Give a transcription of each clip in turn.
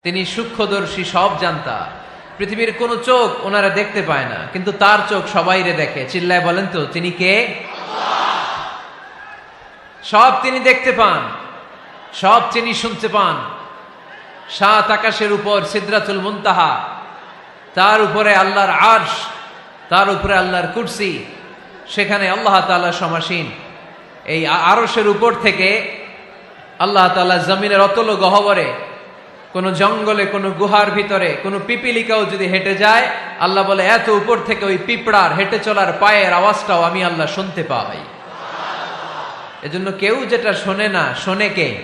তিনি সূক্ষ্মদর্শী, সব জানতা। পৃথিবীর কোন চোখ ওনারা দেখতে পায় না, কিন্তু তার চোখ সবাইরে দেখে। চিল্লায় বলেন তো তিনি কে? সব তিনি দেখতে পান, সব তিনি শুনতে পান। সাত আকাশের উপর সিদরাতুল মুনতাহা, তার উপরে আল্লাহর আরশ, তার উপরে আল্লাহর কুরসি, সেখানে আল্লাহ তাআলা সমাসীন। এই আরশের উপর থেকে আল্লাহ তাআলা জমিনের অতল গহ্বরে, কোন জঙ্গলে, কোন গুহার ভিতরে কোন পিপিলিকাও যদি হেঁটে যায়, আল্লাহ বলে এত উপর থেকে ওই পিঁপড়ার হেঁটে চলার পায়ের আওয়াজটাও আমি আল্লাহ শুনতে পাই। এজন্য কেউ যেটা শোনে না, শোনে কে?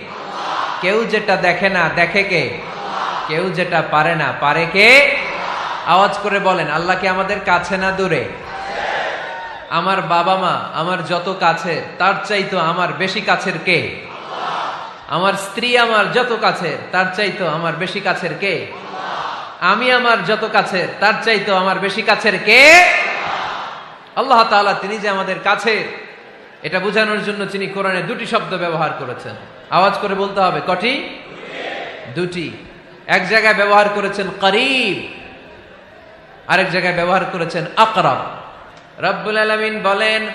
কেউ যেটা দেখে না, দেখে কে? কেউ যেটা পারে না, পারে কে? আওয়াজ করে বলেন, আল্লাহ কি আমাদের কাছে না দূরে? আমার বাবা মা আমার যত কাছের, তার চাইতো আমার বেশি কাছের কে? আমার স্ত্রী আমার যত কাছের, তার চাইতো আমার বেশি কাছের কে? আমি আমার যত কাছের, তার চাইতো আমার বেশি কাছের কে? আল্লাহ তাআলা তিনি যে আমাদের কাছে, এটা বোঝানোর জন্য তিনি কোরআনে দুটি শব্দ ব্যবহার করেছেন। আওয়াজ করে বলতে হবে, কটি? দুটি। এক জায়গায় ব্যবহার করেছেন করিব, আরেক জায়গায় ব্যবহার করেছেন আকরাব। রব্বুল আলামিন বলেন,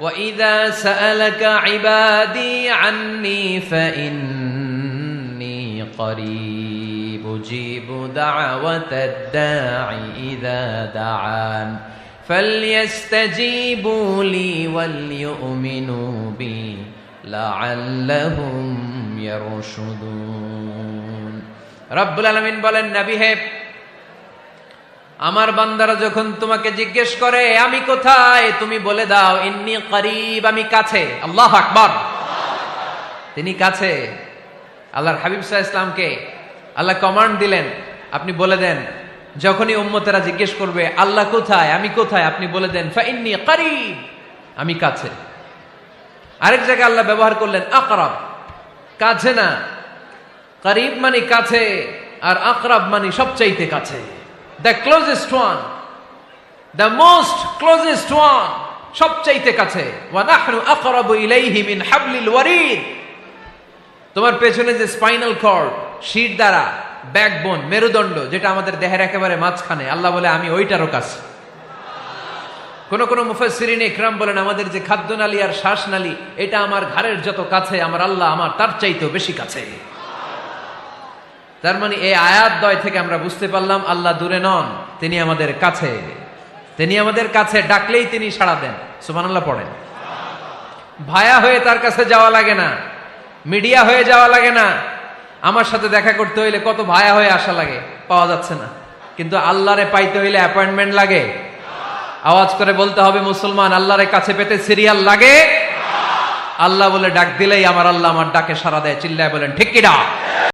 وَإِذَا سَأَلَكَ عِبَادِي عَنِّي فَإِنِّي قَرِيبٌ أُجِيبُ دَعْوَةَ الدَّاعِ إِذَا دَعَانِ فَلْيَسْتَجِيبُوا لِي وَلْيُؤْمِنُوا بِي لَعَلَّهُمْ يَرْشُدُونَ। রব্বুল আলামিন বলেন, নবী হে, আমার বান্দারা যখন তোমাকে জিজ্ঞেস করে আমি কোথায়, তুমি বলে দাও ইন্নী করিব, আমি কাছে। আল্লাহু আকবার। তিনি কাছে। আল্লাহর হাবিব সাল্লাল্লাহু আলাইহি ওয়াসাল্লামকে আল্লাহ কমান্ড দিলেন, আপনি বলে দেন, যখনই উম্মতেরা জিজ্ঞেস করবে আল্লাহ কোথায়, আমি কোথায়, আপনি বলে দেন ফাইন্নী করিব, আমি কাছে। আরেক জায়গায় আল্লাহ ব্যবহার করলেন আকরাব, কাছে না। করিব মানে কাছে, আর আকরাব মানে সবচাইতে কাছে। The closest one, the most closest one, সবচাইতে কাছে। وَنَحْنُ أَقْرَبُ إِلَيْهِ مِنْ حَبْلِ الْوَرِيدِ। তোমার পেছনে যে স্পাইনাল কর্ড, শির দ্বারা, ব্যাকবোন, মেরুদণ্ড, যেটা আমাদের দেহের একেবারে মাঝখানে, আল্লাহ বলে আমি ওইটারও কাছে। কোন কোন মুফাসসিরিন ইকরাম বলেন, আমাদের যে খাদ্যনালী আর শ্বাসনালী, এটা আমার ঘাড়ের যত কাছে, আমার আল্লাহ আমার তার চাইতেও বেশি কাছে। তার মানে এই আয়াত দ্বয় থেকে আমরা বুঝতে পারলাম আল্লাহ দূরে নন, তিনি আমাদের কাছে। তিনি আমাদের কাছে, ডাকলেই তিনি সাড়া দেন। সুবহানাল্লাহ পড়েন। ভায়া হয়ে তার কাছে যাওয়া লাগে না, মিডিয়া হয়ে যাওয়া লাগে না। আমার সাথে দেখা করতে হইলে কত ভায়া হয়ে আসা লাগে, পাওয়া যাচ্ছে না। কিন্তু আল্লাহরে পাইতে হইলে অ্যাপয়েন্টমেন্ট লাগে। আওয়াজ করে বলতে হবে মুসলমান, আল্লাহরে কাছে পেতে সিরিয়াল লাগে। আল্লাহ বলে ডাক দিলেই আমার আল্লাহ আমার ডাকে সাড়া দেয়। চিল্লায় বলেন ঠিক কিনা?